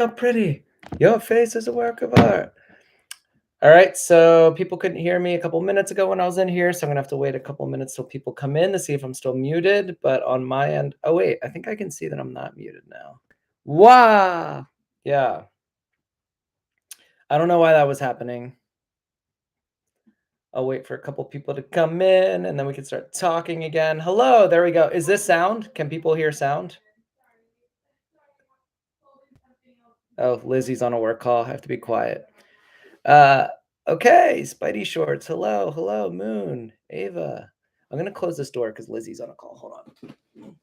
How pretty. Your face is a work of art. All right, so people couldn't hear me a couple minutes ago when I was in here, so I'm gonna have to wait a couple minutes till people come in to see if I'm still muted. But on my end, oh wait, I think I can see that I'm not muted now. Wow. Yeah, I don't know why that was happening. I'll wait for a couple people to come in and then we can start talking again. Hello, there we go. Is this sound? Can people hear sound? Oh, Lizzie's on a work call. I have to be quiet. Uh, okay, Spidey Shorts. Hello, hello, Moon, Ava. I'm gonna close this door because Lizzie's on a call. Hold on.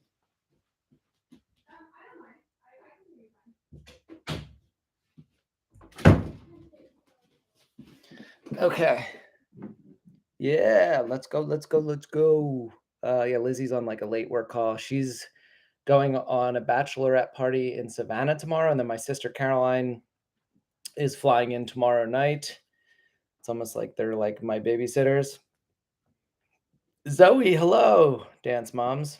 Okay. Yeah, let's go, let's go, let's go. Yeah, Lizzie's on like a late work call. She's going on a bachelorette party in Savannah tomorrow, and then my sister Caroline is flying in tomorrow night. It's almost like they're like my babysitters. Zoe, hello, dance moms.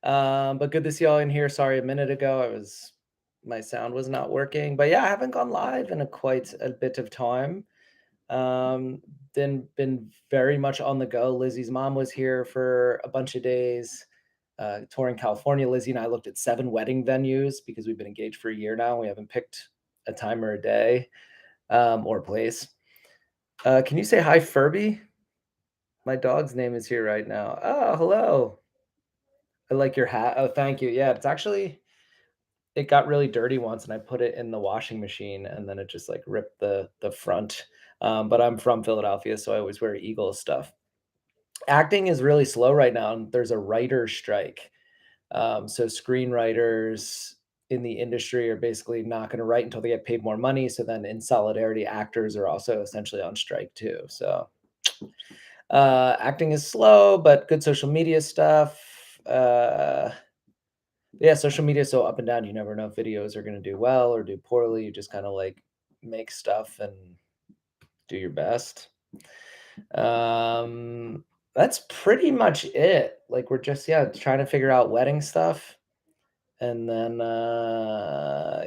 But good to see y'all in here. Sorry, a minute ago my sound was not working. But yeah, I haven't gone live in a quite a bit of time. Um, then been very much on the go. Lizzie's mom was here for a bunch of days, touring California. Lizzie and I looked at 7 wedding venues because we've been engaged for a year now. We haven't picked a time or a day or place. Can you say hi, Furby? My dog's name is here right now. Oh, hello. I like your hat. Oh, thank you. Yeah, it's actually it got really dirty once and I put it in the washing machine and then it just like ripped the front. But I'm from Philadelphia, so I always wear Eagles stuff. Acting is really slow right now, and there's a writer's strike. So screenwriters in the industry are basically not going to write until they get paid more money. So then, in solidarity, actors are also essentially on strike too. So acting is slow, but good social media stuff. Yeah, social media is so up and down. You never know if videos are gonna do well or do poorly. You just kinda, like, make stuff and do your best. Um, that's pretty much it. Like, we're just, yeah, trying to figure out wedding stuff, and then,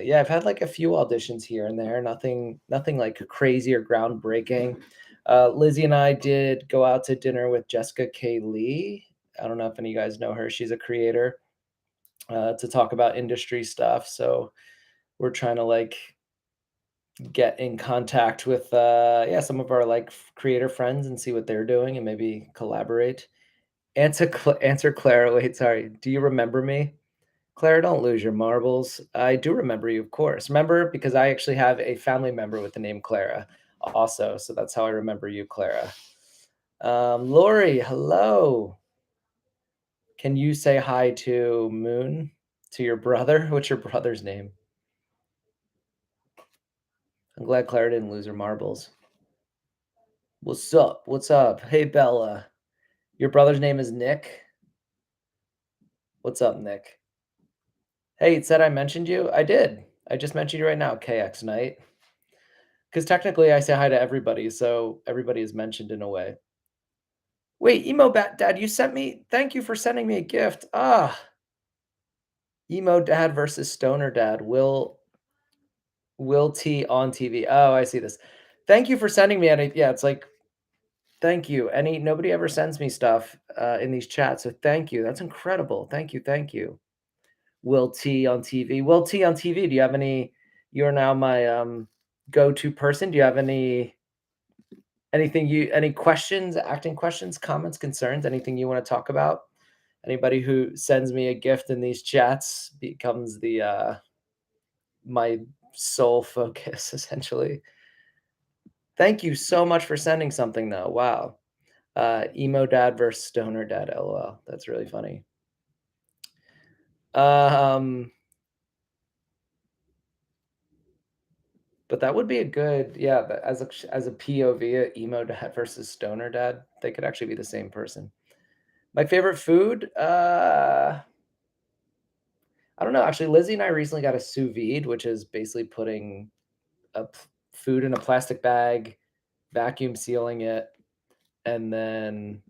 yeah, I've had, like, a few auditions here and there, nothing, like, crazy or groundbreaking. Lizzie and I did go out to dinner with Jessica K. Lee. I don't know if any of you guys know her. She's a creator, to talk about industry stuff. So we're trying to like get in contact with yeah some of our like creator friends and see what they're doing and maybe collaborate. Answer Clara. Wait, sorry. Do you remember me? Clara, don't lose your marbles. I do remember you, of course. Remember because I actually have a family member with the name Clara also, so that's how I remember you, Clara. Lori, hello. Can you say hi to Moon, to your brother? What's your brother's name? I'm glad Clara didn't lose her marbles. What's up? What's up? Hey, Bella. Your brother's name is Nick. What's up, Nick? Hey, it said I mentioned you. I did. I just mentioned you right now, KX Knight. Because technically I say hi to everybody, so everybody is mentioned in a way. Wait, Emo Bat Dad, you sent me. Thank you for sending me a gift. Ah, Emo Dad versus Stoner Dad. Will T on TV. Oh, I see this. Thank you for sending me any. Yeah, it's like thank you. Any nobody ever sends me stuff, in these chats, so thank you. That's incredible. Thank you, thank you. Will T on TV. Will T on TV, do you have any you're now my, go-to person. Do you have any questions, acting questions, comments, concerns, anything you wanna talk about? Anybody who sends me a gift in these chats becomes my sole focus, essentially. Thank you so much for sending something, though. Wow. Emo dad versus stoner dad, LOL. That's really funny. Um, but that would be a good, yeah, as a POV, emo dad versus stoner dad, they could actually be the same person. My favorite food, I don't know. Actually, Lizzie and I recently got a sous vide, which is basically putting food in a plastic bag, vacuum sealing it, and then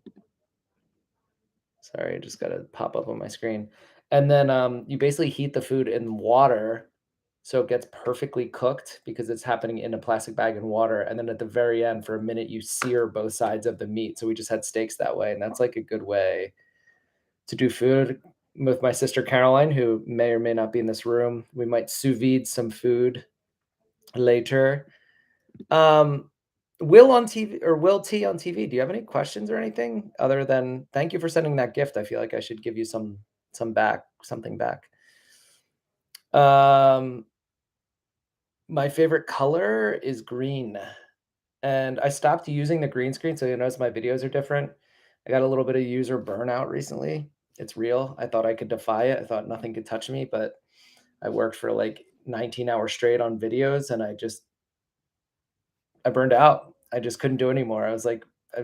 sorry, I just got to pop up on my screen. And then you basically heat the food in water so it gets perfectly cooked because it's happening in a plastic bag in water, and then at the very end, for a minute, you sear both sides of the meat, so we just had steaks that way, and that's, like, a good way to do food. With my sister Caroline, who may or may not be in this room, we might sous vide some food later. Um, Will T on TV, do you have any questions or anything other than thank you for sending that gift? I feel like I should give you something back. Um, my favorite color is green, and I stopped using the green screen, so you notice my videos are different. I got a little bit of user burnout recently. It's real. I thought I could defy it. I thought nothing could touch me, but I worked for like 19 hours straight on videos, and I burned out. I just couldn't do anymore. I was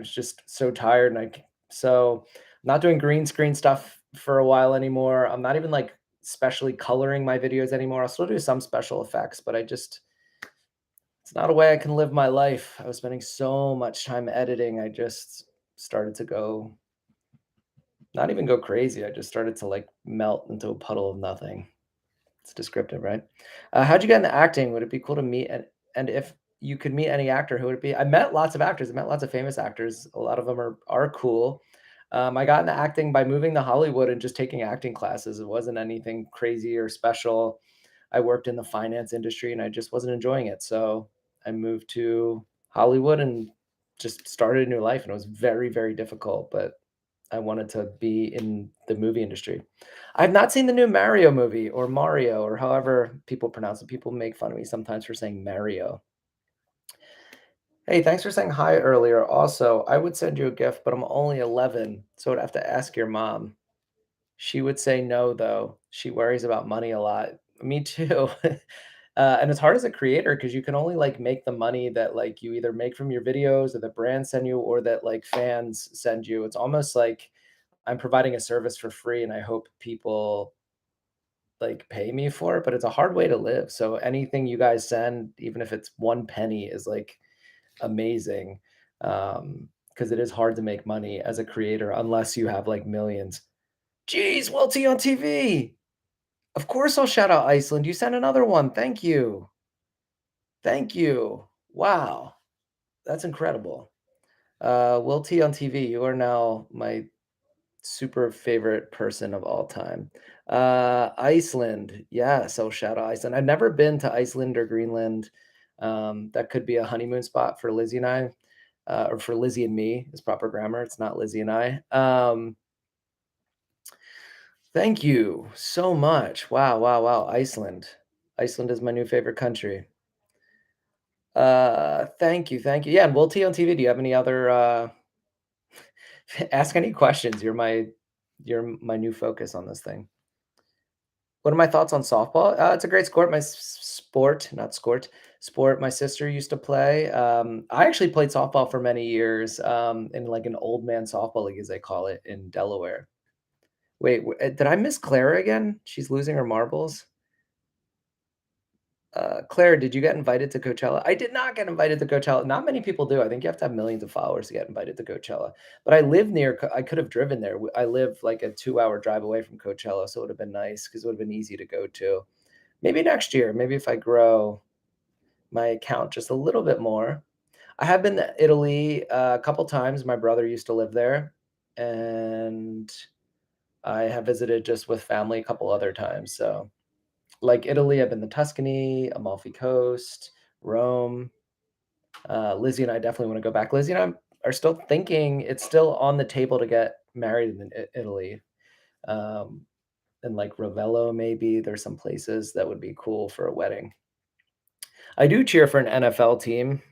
just so tired, and so I'm not doing green screen stuff for a while anymore. I'm not even like specially coloring my videos anymore. I'll still do some special effects, but it's not a way I can live my life. I was spending so much time editing. I just started to not even go crazy. I just started to like melt into a puddle of nothing. It's descriptive, right? How'd you get into acting? Would it be cool to meet and if you could meet any actor, who would it be? I met lots of actors. I met lots of famous actors. A lot of them are cool. I got into acting by moving to Hollywood and just taking acting classes. It wasn't anything crazy or special. I worked in the finance industry and I just wasn't enjoying it. So I moved to Hollywood and just started a new life. And it was very, very difficult, but I wanted to be in the movie industry. I've not seen the new Mario movie or Mario or however people pronounce it. People make fun of me sometimes for saying Mario. Hey, thanks for saying hi earlier. Also, I would send you a gift, but I'm only 11, so I'd have to ask your mom. She would say no, though. She worries about money a lot. Me too. And it's hard as a creator because you can only like make the money that like you either make from your videos or the brands send you or that like fans send you. It's almost like I'm providing a service for free and I hope people like pay me for it, but it's a hard way to live. So anything you guys send, even if it's one penny, is like amazing. Because it is hard to make money as a creator unless you have like millions. Geez, Welty on TV. Of course I'll shout out Iceland. You sent another one. Thank you. Thank you. Wow. That's incredible. Will T on TV, you are now my super favorite person of all time. Iceland. Yes, I'll shout out Iceland. I've never been to Iceland or Greenland. That could be a honeymoon spot for Lizzie and I, or for Lizzie and me is proper grammar. It's not Lizzie and I. Thank you so much. Wow, wow, wow. Iceland. Iceland is my new favorite country. Thank you, thank you. Yeah, and Will T on TV. Do you have any other ask any questions? You're my new focus on this thing. What are my thoughts on softball? It's a great sport. Sport, not skort, sport. My sister used to play. I actually played softball for many years in like an old man softball league, as they call it, in Delaware. Wait, did I miss Clara again? She's losing her marbles. Claire, did you get invited to Coachella? I did not get invited to Coachella. Not many people do. I think you have to have millions of followers to get invited to Coachella. But I live near. I could have driven there. I live like a 2 hour drive away from Coachella, so it would have been nice because it would have been easy to go to. Maybe next year. Maybe if I grow my account just a little bit more. I have been to Italy a couple times. My brother used to live there, and I have visited just with family a couple other times. So like Italy, I've been to Tuscany, Amalfi Coast, Rome. Lizzie and I definitely want to go back. Lizzie and I are still thinking it's still on the table to get married in Italy. Um, and like Ravello, maybe there's some places that would be cool for a wedding. I do cheer for an NFL team.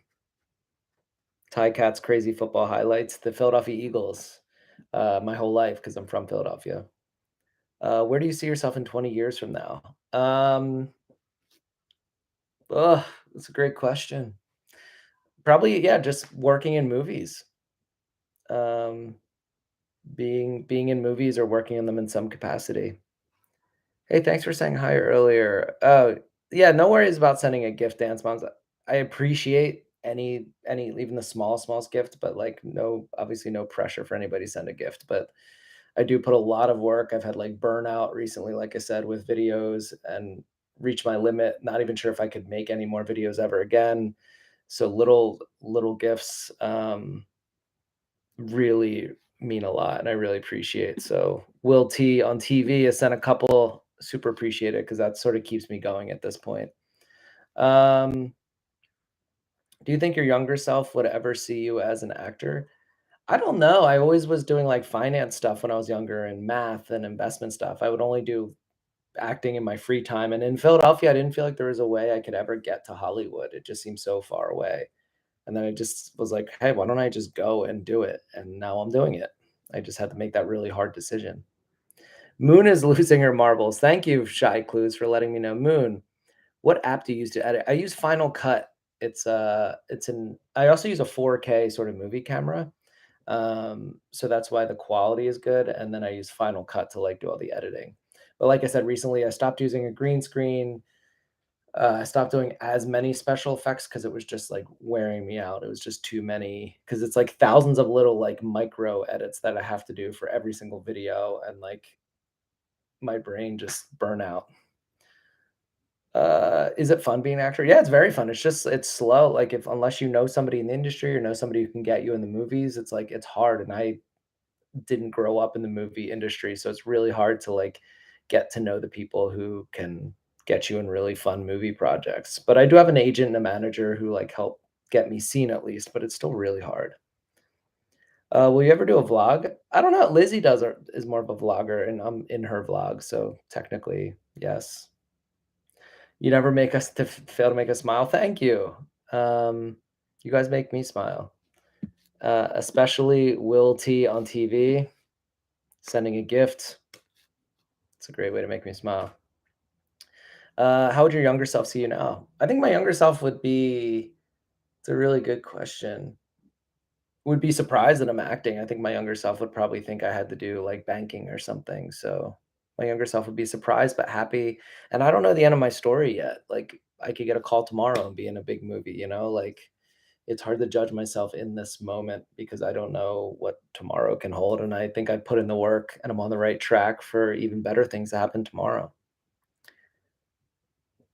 Ty Cat's crazy football highlights, the Philadelphia Eagles, my whole life because I'm from Philadelphia. Where do you see yourself in 20 years from now? Ugh, that's a great question. Probably, yeah, just working in movies. Um, being in movies or working in them in some capacity. Hey, thanks for saying hi earlier. Yeah, no worries about sending a gift, Dance Moms. I appreciate any even the smallest gift, but like no, obviously no pressure for anybody to send a gift. But I do put a lot of work. I've had like burnout recently, like I said, with videos, and reached my limit, not even sure if I could make any more videos ever again. So little gifts really mean a lot, and I really appreciate. So Will T on TV has sent a couple. Super appreciate it because that sort of keeps me going at this point. Um, do you think your younger self would ever see you as an actor? I don't know. I always was doing like finance stuff when I was younger and math and investment stuff. I would only do acting in my free time. And in Philadelphia, I didn't feel like there was a way I could ever get to Hollywood. It just seemed so far away. And then I just was like, hey, why don't I just go and do it? And now I'm doing it. I just had to make that really hard decision. Moon is losing her marbles. Thank you, Shy Clues, for letting me know. Moon, what app do you use to edit? I use Final Cut. It's an I also use a 4K sort of movie camera. So that's why the quality is good. And then I use Final Cut to like do all the editing. But like I said, recently I stopped using a green screen. I stopped doing as many special effects because it was just like wearing me out. It was just too many because it's like thousands of little like micro edits that I have to do for every single video, and like my brain just burn out. Is it fun being an actor? Yeah, it's very fun. It's just it's slow. Like if unless you know somebody in the industry or know somebody who can get you in the movies, it's like it's hard. And I didn't grow up in the movie industry, so it's really hard to like get to know the people who can get you in really fun movie projects. But I do have an agent and a manager who like help get me seen at least, but it's still really hard. Will you ever do a vlog? I don't know. Lizzie is more of a vlogger, and I'm in her vlog, so technically, yes. You never make us to fail to make us smile. Thank you. Um, you guys make me smile, especially Will T on TV sending a gift. It's a great way to make me smile. How would your younger self see you now? I think my younger self would be it's a really good question. Would be surprised that I'm acting. I think my younger self would probably think I had to do, like, banking or something, so my younger self would be surprised but happy, and I don't know the end of my story yet. Like, I could get a call tomorrow and be in a big movie, you know? Like, it's hard to judge myself in this moment because I don't know what tomorrow can hold, and I think I put in the work, and I'm on the right track for even better things to happen tomorrow.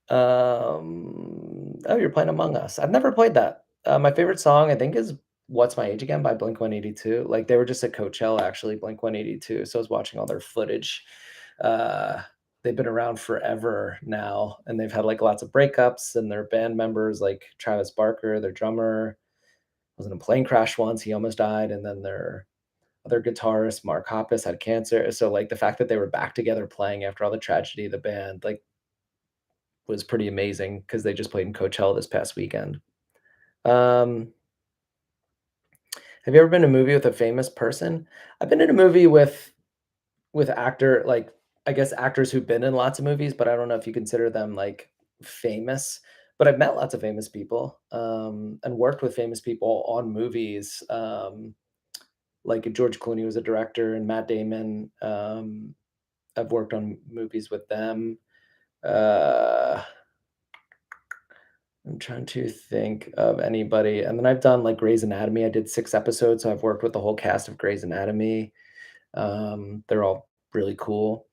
Oh, you're playing Among Us. I've never played that. My favorite song, I think, is "What's My Age Again" by Blink-182. Like, they were just at Coachella, actually, Blink-182, so I was watching all their footage. Uh, they've been around forever now, and they've had, like, lots of breakups, and their band members, like Travis Barker, their drummer, was in a plane crash once, he almost died, and then their other guitarist, Mark Hoppus, had cancer, so, like, the fact that they were back together playing after all the tragedy of the band, like, was pretty amazing because they just played in Coachella this past weekend. Um, have you ever been in a movie with a famous person? I've been in a movie with actor like, I guess actors who've been in lots of movies, but I don't know if you consider them, like, famous. But I've met lots of famous people, and worked with famous people on movies, like George Clooney was a director and Matt Damon, I've worked on movies with them. Uh I'm trying to think of anybody, and then I've done, like, Grey's Anatomy. I did 6 episodes, so I've worked with the whole cast of Grey's Anatomy. They're all really cool.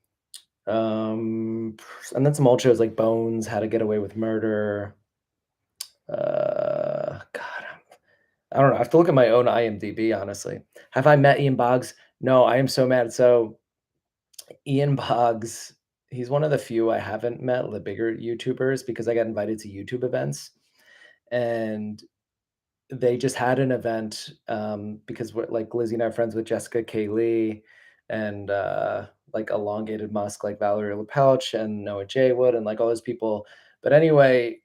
Um, and then some old shows like Bones, How to Get Away with Murder. God, I don't know. I have to look at my own IMDb, honestly. Have I met Ian Boggs? No, I am so mad. So, Ian Boggs, he's one of the few I haven't met, the bigger YouTubers, because I got invited to YouTube events, and they just had an event, because we're like, Lizzie and I are friends with Jessica K. Lee and, like, Elongated Musk, like Valerie Lepelch and Noah J. Wood and, like, all those people. But anyway,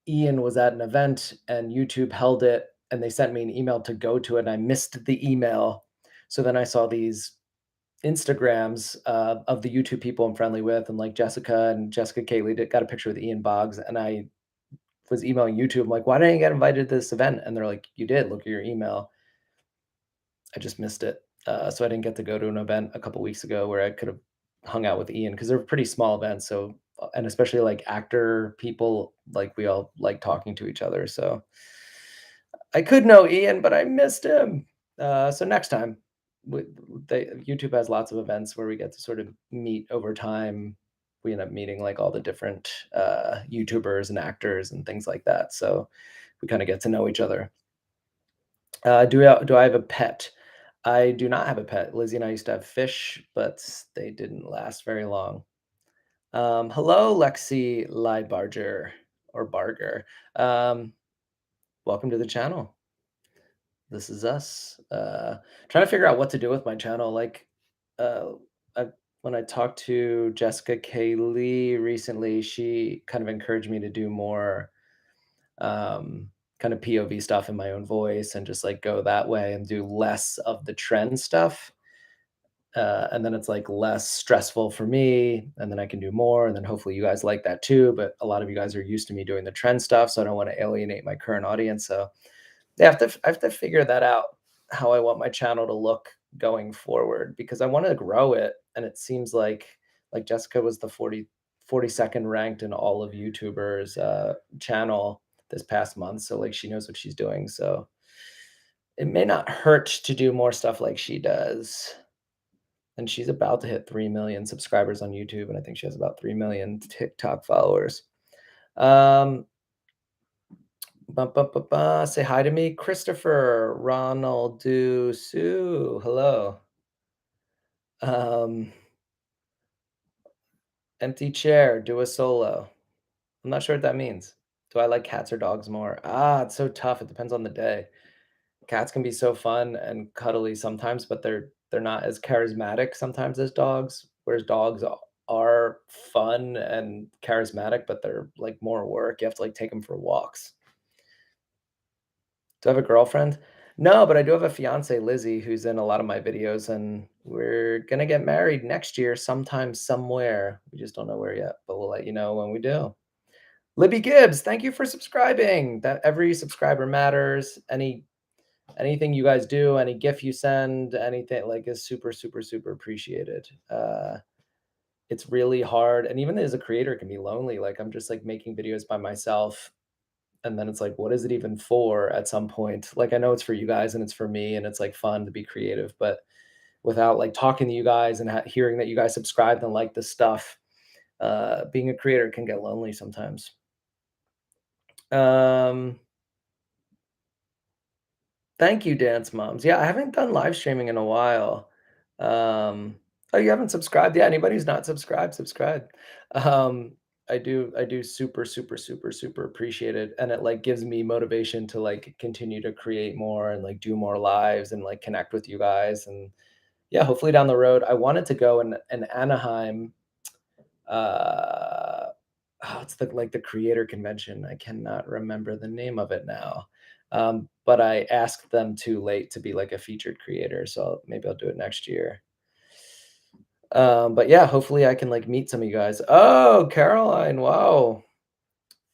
Ian was at an event and YouTube held it, and they sent me an email to go to it, and I missed the email. So then I saw these Instagrams, of the YouTube people I'm friendly with, and, like, Jessica K. Lee got a picture with Ian Boggs, and I was emailing YouTube. I'm like, "Why didn't I get invited to this event?" And they're like, "You did. Look at your email." I just missed it. So I didn't get to go to an event a couple weeks ago where I could have hung out with Ian because they're pretty small events. So, and especially like actor people, like we all like talking to each other. So I could know Ian, but I missed him. So next time, we, YouTube has lots of events where we get to sort of meet over time. we end up meeting like all the different YouTubers and actors and things like that. So we kind of get to know each other. Do I have a pet? I do not have a pet. Lizzie and I used to have fish, but they didn't last very long. Hello, Lexi Liebarger or Barger. Um, Welcome to the channel. This is us. Trying to figure out what to do with my channel. Like, uh, I, when I talked to Jessica K. Lee recently, she kind of encouraged me to do more kind of POV stuff in my own voice and just like go that way and do less of the trend stuff. And then it's like less stressful for me, and then I can do more, and then hopefully you guys like that too. But a lot of you guys are used to me doing the trend stuff, so I don't want to alienate my current audience. So I have to figure that out, how I want my channel to look going forward, because I want to grow it. And it seems like Jessica was the 42nd ranked in all of YouTubers channel this past month. So like she knows what she's doing. So it may not hurt to do more stuff like she does. And she's about to hit 3 million subscribers on YouTube, and I think she has about 3 million TikTok followers. Um, Say hi to me, Christopher, Ronald, Do, Sue. Hello. Um, Empty chair, do a solo. I'm not sure what that means. Do I like cats or dogs more? Ah, it's so tough. It depends on the day. Cats can be so fun and cuddly sometimes, but they're not as charismatic sometimes as dogs. Whereas are fun and charismatic, but they're like more work. You have to like take them for walks. Do I have a girlfriend? No, but I do have a fiance, Lizzie, who's in a lot of my videos, and we're gonna get married next year, sometime, somewhere. We just don't know where yet, but we'll let you know when we do. Libby Gibbs, thank you for subscribing. That every subscriber matters. Anything you guys do, any gift you send, anything like is super, super, super appreciated. It's really hard, and even as a creator, it can be lonely. Like I'm just like making videos by myself, and then it's like, what is it even for? At some point, like I know it's for you guys and it's for me, and it's like fun to be creative, but without like talking to you guys and hearing that you guys subscribed and like the stuff, being a creator can get lonely sometimes. Um, Thank you, Dance Moms. Yeah, I haven't done live streaming in a while. Um, oh, you haven't subscribed? Yeah, anybody who's not subscribed, subscribe. Um, I do super, super, super, super appreciate it. And it like gives me motivation to like continue to create more and like do more lives and like connect with you guys. And yeah, hopefully down the road, I wanted to go in Anaheim. Uh, it's the creator convention. I cannot remember the name of it now. But I asked them too late to be like a featured creator, so maybe I'll do it next year. But yeah, hopefully I can like meet some of you guys. Oh, Caroline, wow.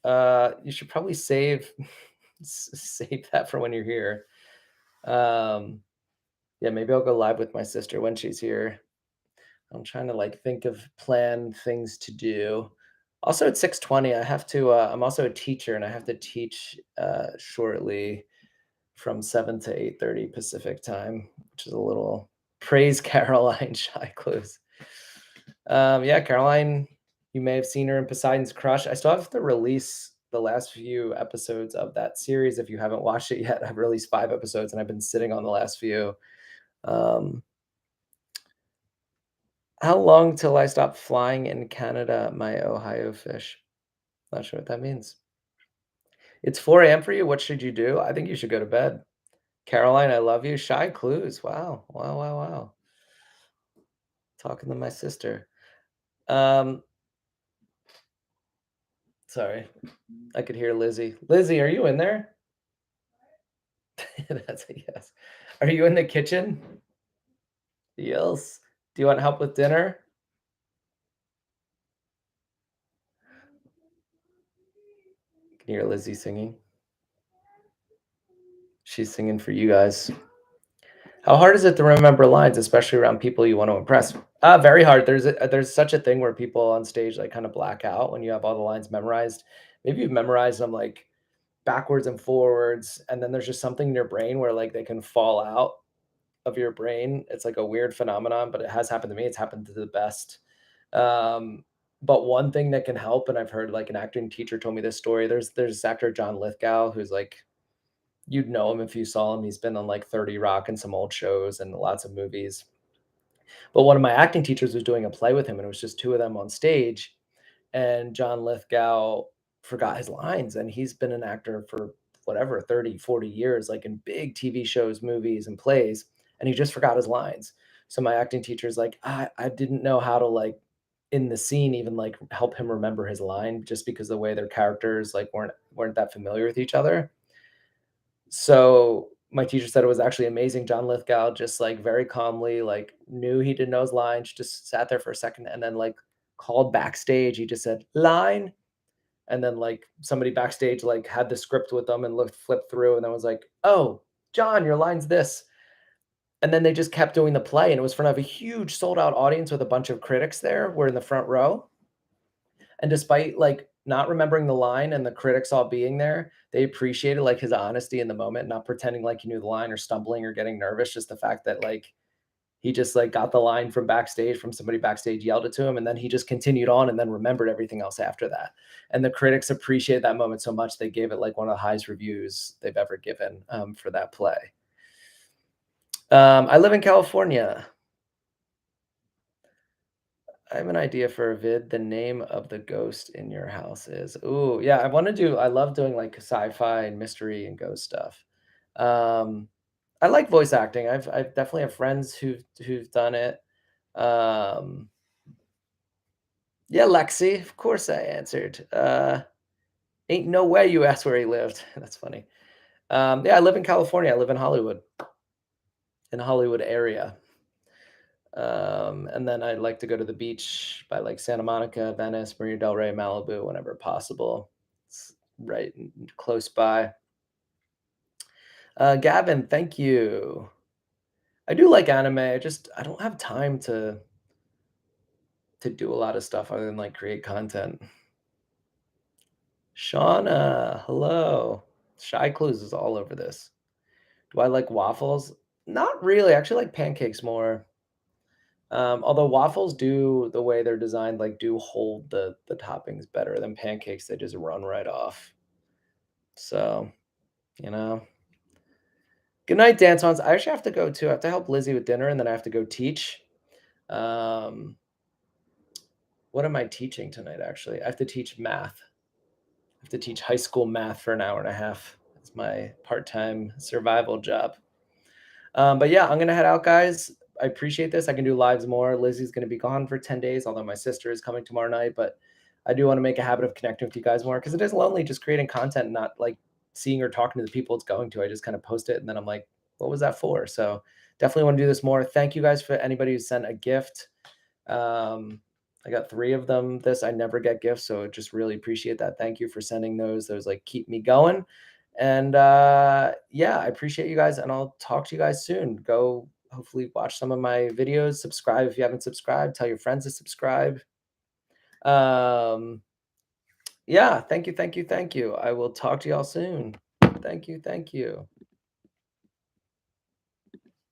You should probably save save that for when you're here. Um, yeah, maybe I'll go live with my sister when she's here. I'm trying to like think of plan things to do. Also at 6:20, I have to I'm also a teacher and I have to teach shortly from 7 to 8:30 Pacific time, which is a little praise Caroline Shy Clues. Yeah, Caroline, you may have seen her in Poseidon's Crush. I still have to release the last few episodes of that series. If you haven't watched it yet, I've released 5 episodes and I've been sitting on the last few. Um, How long till I stop flying in Canada, my Ohio fish? Not sure what that means. It's 4 AM for you, what should you do? I think you should go to bed. Caroline, I love you. Shy clues. Wow. Wow, wow, wow. Talking to my sister. Um, Sorry. I could hear Lizzie. Lizzie, are you in there? That's a yes. Are you in the kitchen? Yes. Do you want help with dinner? Can you hear Lizzie singing? She's singing for you guys. How hard is it to remember lines, especially around people you want to impress? Very hard. There's such a thing where people on stage like kind of black out when you have all the lines memorized. Maybe you've memorized them like backwards and forwards, and then there's just something in your brain where like they can fall out of your brain. It's like a weird phenomenon, but it has happened to me. It's happened to the best. Um, But one thing that can help, and I've heard like an acting teacher told me this story. There's this actor John Lithgow who's like you'd know him if you saw him. He's been on like 30 Rock and some old shows and lots of movies. But one of my acting teachers was doing a play with him, and it was just two of them on stage. And John Lithgow forgot his lines, and he's been an actor for whatever 30, 40 years, like in big TV shows, movies, and plays, and he just forgot his lines. So my acting teacher's like, I didn't know how to like in the scene even like help him remember his line just because the way their characters like weren't that familiar with each other. So my teacher said it was actually amazing. John Lithgow just like very calmly like knew he didn't know his lines, just sat there for a second and then like called backstage. He just said line, and then like somebody backstage like had the script with them and looked flipped through and then was like, "Oh, John, your line's this." And then they just kept doing the play, and it was in front of a huge sold out audience with a bunch of critics there. We're in the front row. And despite like not remembering the line and the critics all being there, they appreciated like his honesty in the moment, not pretending like he knew the line or stumbling or getting nervous. Just the fact that like he just like got the line from backstage from somebody backstage yelled it to him, and then he just continued on and then remembered everything else after that. And the critics appreciated that moment so much they gave it like one of the highest reviews they've ever given for that play. I live in California. I have an idea for a vid. The name of the ghost in your house is. Ooh, yeah, I want to do. I love doing like sci-fi and mystery and ghost stuff. Um, I like voice acting. I definitely have friends who've done it. Um, yeah, Lexi. Of course, I answered. Ain't no way you asked where he lived. That's funny. Yeah, I live in California. I live in Hollywood area. And then I'd like to go to the beach by like Santa Monica, Venice, Marina Del Rey, Malibu, whenever possible. It's right close by. Gavin, thank you. I do like anime. I don't have time to do a lot of stuff other than like create content. Shauna, hello. Shy Clues is all over this. Do I like waffles? Not really. I actually like pancakes more. Although waffles do the way they're designed, like, do hold the toppings better than pancakes, they just run right off. So, you know. Good night, dance ons. I actually have to go too. I have to help Lizzie with dinner, and then I have to go teach. Um, what am I teaching tonight, actually? I have to teach math. I have to teach high school math for an hour and a half. It's my part-time survival job. But yeah, I'm gonna head out, guys. I appreciate this. I can do lives more. Lizzie's gonna be gone for 10 days, although my sister is coming tomorrow night. But I do want to make a habit of connecting with you guys more because it is lonely just creating content, and not like seeing or talking to the people it's going to. I just kind of post it and then I'm like, what was that for? So definitely want to do this more. Thank you guys for anybody who sent a gift. Um, I got 3 of them. I never get gifts, so just really appreciate that. Thank you for sending those. Those like keep me going. And yeah, I appreciate you guys, and I'll talk to you guys soon. Go hopefully watch some of my videos. Subscribe if you haven't subscribed. Tell your friends to subscribe. Um, yeah, thank you, thank you, thank you. I will talk to y'all soon. Thank you, thank you.